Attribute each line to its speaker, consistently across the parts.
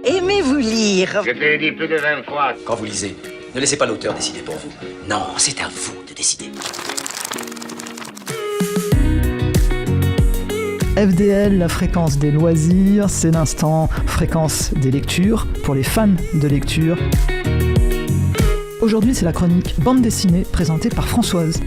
Speaker 1: Aimez-vous lire?
Speaker 2: Je te l'ai dit plus de 20 fois.
Speaker 3: Quand vous lisez, ne laissez pas l'auteur décider pour vous. Non, c'est à vous de décider.
Speaker 4: FDL, la fréquence des loisirs, c'est l'instant fréquence des lectures pour les fans de lecture. Aujourd'hui, c'est la chronique bande dessinée présentée par Françoise.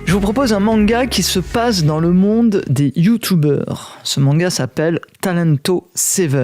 Speaker 4: Je vous propose un manga qui se passe dans le monde des youtubeurs. Ce manga s'appelle Talento 7.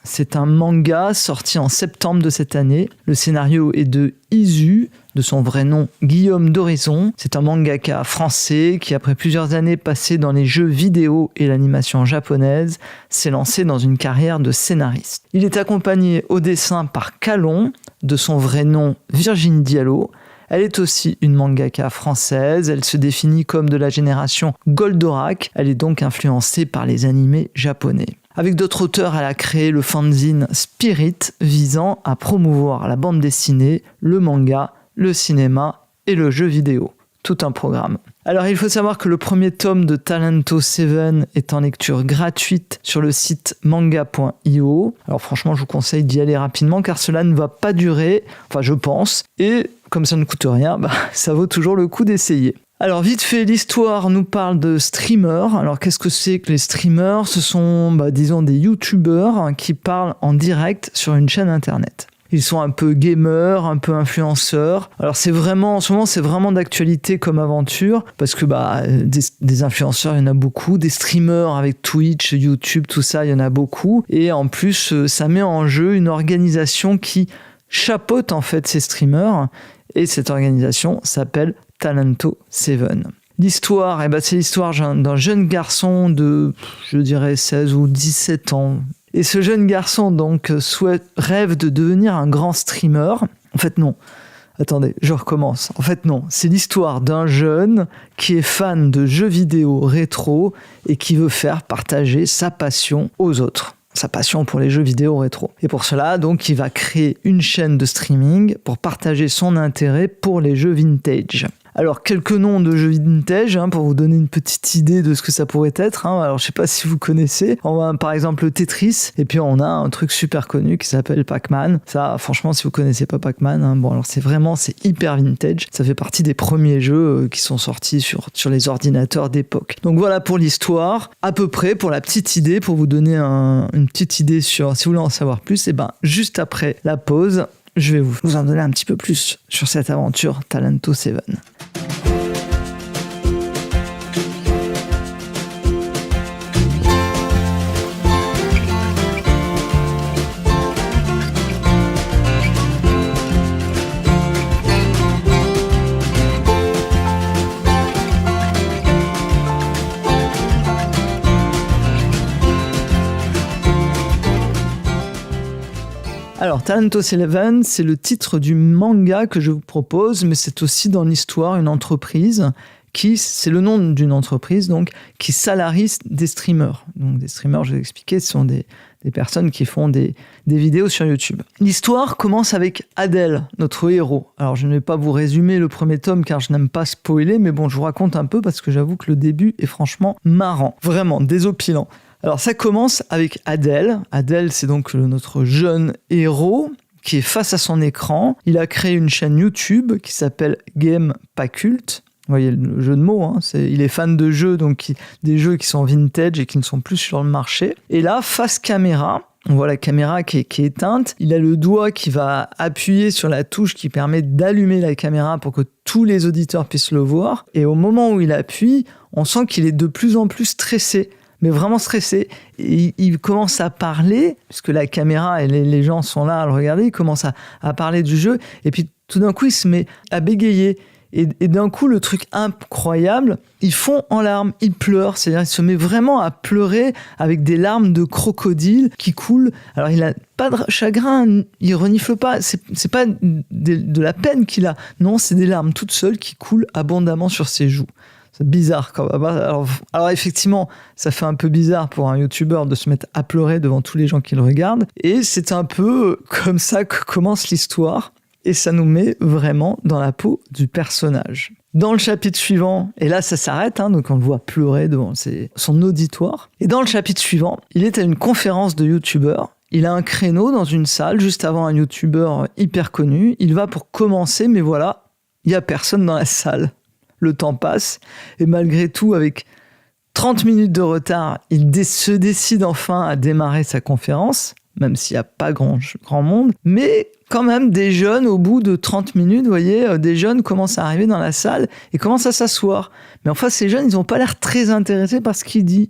Speaker 4: C'est un manga sorti en septembre de cette année. Le scénario est de Izu, de son vrai nom Guillaume d'Horizon. C'est un mangaka français qui, après plusieurs années passées dans les jeux vidéo et l'animation japonaise, s'est lancé dans une carrière de scénariste. Il est accompagné au dessin par Calon, de son vrai nom Virginie Diallo. Elle est aussi une mangaka française, elle se définit comme de la génération Goldorak, elle est donc influencée par les animés japonais. Avec d'autres auteurs, elle a créé le fanzine Spirit, visant à promouvoir la bande dessinée, le manga, le cinéma et le jeu vidéo. Tout un programme. Alors il faut savoir que le premier tome de Talento 7 est en lecture gratuite sur le site manga.io. Alors franchement je vous conseille d'y aller rapidement car cela ne va pas durer, enfin je pense, et comme ça ne coûte rien, ça vaut toujours le coup d'essayer. Alors vite fait, l'histoire nous parle de streamers. Alors qu'est-ce que c'est que les streamers? Ce sont disons des youtubeurs qui parlent en direct sur une chaîne internet. Ils sont un peu gamers, un peu influenceurs. Alors c'est vraiment, en ce moment, c'est vraiment d'actualité comme aventure parce que des influenceurs, il y en a beaucoup, des streamers avec Twitch, YouTube, tout ça, il y en a beaucoup. Et en plus, ça met en jeu une organisation qui chapeaute en fait ces streamers. Et cette organisation s'appelle Talento 7. L'histoire, c'est l'histoire d'un jeune garçon de, je dirais, 16 ou 17 ans. Et ce jeune garçon, donc, rêve de devenir un grand streamer. En fait, non. Attendez, je recommence. En fait, non. C'est l'histoire d'un jeune qui est fan de jeux vidéo rétro et qui veut faire partager sa passion aux autres. Sa passion pour les jeux vidéo rétro. Et pour cela, donc, il va créer une chaîne de streaming pour partager son intérêt pour les jeux vintage. Alors, quelques noms de jeux vintage, pour vous donner une petite idée de ce que ça pourrait être. Alors, je sais pas si vous connaissez. On a par exemple le Tetris, et puis on a un truc super connu qui s'appelle Pac-Man. Ça, franchement, si vous connaissez pas Pac-Man, alors c'est hyper vintage. Ça fait partie des premiers jeux qui sont sortis sur les ordinateurs d'époque. Donc voilà pour l'histoire. À peu près, pour la petite idée, pour vous donner une petite idée sur, si vous voulez en savoir plus, juste après la pause, je vais vous en donner un petit peu plus sur cette aventure Talento 7. Alors, Talento 7, c'est le titre du manga que je vous propose, mais c'est aussi dans l'histoire une entreprise c'est le nom d'une entreprise donc qui salarie des streamers. Donc des streamers, je vais vous expliquer, ce sont des personnes qui font des vidéos sur YouTube. L'histoire commence avec Adèle, notre héros. Alors je ne vais pas vous résumer le premier tome car je n'aime pas spoiler, mais bon, je vous raconte un peu parce que j'avoue que le début est franchement marrant, vraiment désopilant. Alors ça commence avec Adèle. Adèle, c'est donc notre jeune héros qui est face à son écran. Il a créé une chaîne YouTube qui s'appelle Game Pas Culte. Vous voyez le jeu de mots, il est fan de jeux, donc des jeux qui sont vintage et qui ne sont plus sur le marché. Et là, face caméra, on voit la caméra qui est éteinte. Il a le doigt qui va appuyer sur la touche qui permet d'allumer la caméra pour que tous les auditeurs puissent le voir. Et au moment où il appuie, on sent qu'il est de plus en plus stressé. Mais vraiment stressé. Et il commence à parler, puisque la caméra et les gens sont là à le regarder, il commence à parler du jeu, et puis tout d'un coup, il se met à bégayer. Et d'un coup, le truc incroyable, il fond en larmes, il pleure, c'est-à-dire il se met vraiment à pleurer avec des larmes de crocodile qui coulent. Alors il n'a pas de chagrin, il renifle pas, c'est pas de la peine qu'il a, non, c'est des larmes toutes seules qui coulent abondamment sur ses joues. C'est bizarre quand même. Alors effectivement, ça fait un peu bizarre pour un youtubeur de se mettre à pleurer devant tous les gens qui le regardent. Et c'est un peu comme ça que commence l'histoire. Et ça nous met vraiment dans la peau du personnage. Dans le chapitre suivant, et là ça s'arrête, donc on le voit pleurer devant son auditoire. Et dans le chapitre suivant, il est à une conférence de youtubeurs. Il a un créneau dans une salle juste avant un youtubeur hyper connu. Il va pour commencer, mais voilà, il n'y a personne dans la salle. Le temps passe, et malgré tout, avec 30 minutes de retard, il se décide enfin à démarrer sa conférence, même s'il n'y a pas grand monde. Mais quand même, des jeunes, au bout de 30 minutes, vous voyez, des jeunes commencent à arriver dans la salle et commencent à s'asseoir. Mais enfin, ces jeunes, ils n'ont pas l'air très intéressés par ce qu'il dit.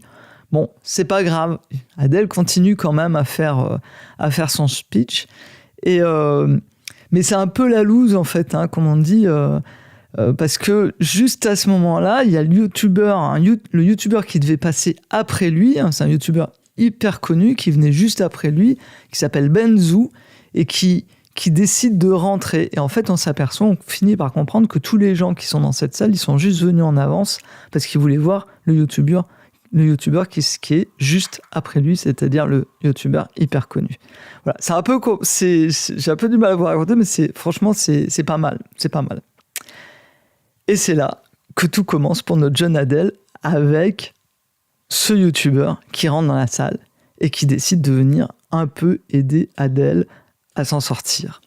Speaker 4: Bon, c'est pas grave. Adèle continue quand même à faire son speech. Mais c'est un peu la loose, en fait, comme on dit... parce que juste à ce moment-là, il y a le youtubeur qui devait passer après lui, c'est un youtubeur hyper connu qui venait juste après lui, qui s'appelle Benzu, et qui décide de rentrer. Et en fait, on finit par comprendre que tous les gens qui sont dans cette salle, ils sont juste venus en avance parce qu'ils voulaient voir le youtubeur qui est juste après lui, c'est-à-dire le youtubeur hyper connu. Voilà, j'ai un peu du mal à vous raconter, mais franchement, c'est pas mal. C'est pas mal. Et c'est là que tout commence pour notre jeune Adèle avec ce youtubeur qui rentre dans la salle et qui décide de venir un peu aider Adèle à s'en sortir.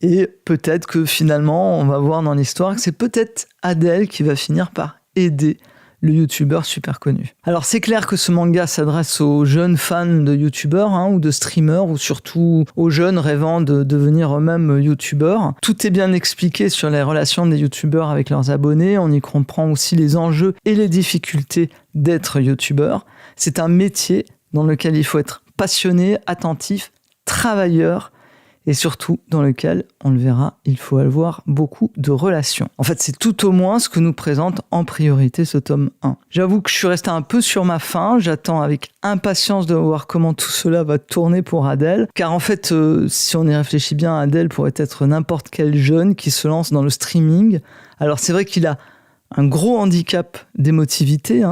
Speaker 4: Et peut-être que finalement, on va voir dans l'histoire que c'est peut-être Adèle qui va finir par aider le youtubeur super connu. Alors c'est clair que ce manga s'adresse aux jeunes fans de youtubeurs ou de streamers, ou surtout aux jeunes rêvant de devenir eux-mêmes youtubeurs. Tout est bien expliqué sur les relations des youtubeurs avec leurs abonnés, on y comprend aussi les enjeux et les difficultés d'être youtubeur. C'est un métier dans lequel il faut être passionné, attentif, travailleur, et surtout dans lequel, on le verra, il faut avoir beaucoup de relations. En fait, c'est tout au moins ce que nous présente en priorité ce tome 1. J'avoue que je suis resté un peu sur ma faim, j'attends avec impatience de voir comment tout cela va tourner pour Adèle, car en fait, si on y réfléchit bien, Adèle pourrait être n'importe quel jeune qui se lance dans le streaming. Alors c'est vrai qu'il a un gros handicap d'émotivité,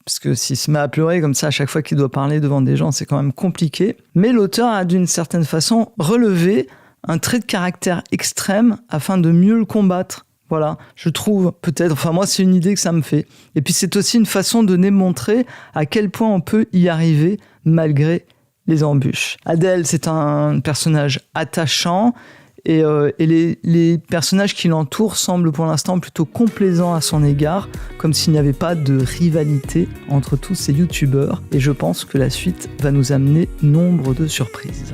Speaker 4: parce que s'il se met à pleurer comme ça à chaque fois qu'il doit parler devant des gens, c'est quand même compliqué. Mais l'auteur a d'une certaine façon relevé un trait de caractère extrême afin de mieux le combattre. Voilà, je trouve peut-être, moi c'est une idée que ça me fait. Et puis c'est aussi une façon de démontrer à quel point on peut y arriver malgré les embûches. Adèle, c'est un personnage attachant, et les personnages qui l'entourent semblent pour l'instant plutôt complaisants à son égard, comme s'il n'y avait pas de rivalité entre tous ces youtubeurs. Et je pense que la suite va nous amener nombre de surprises.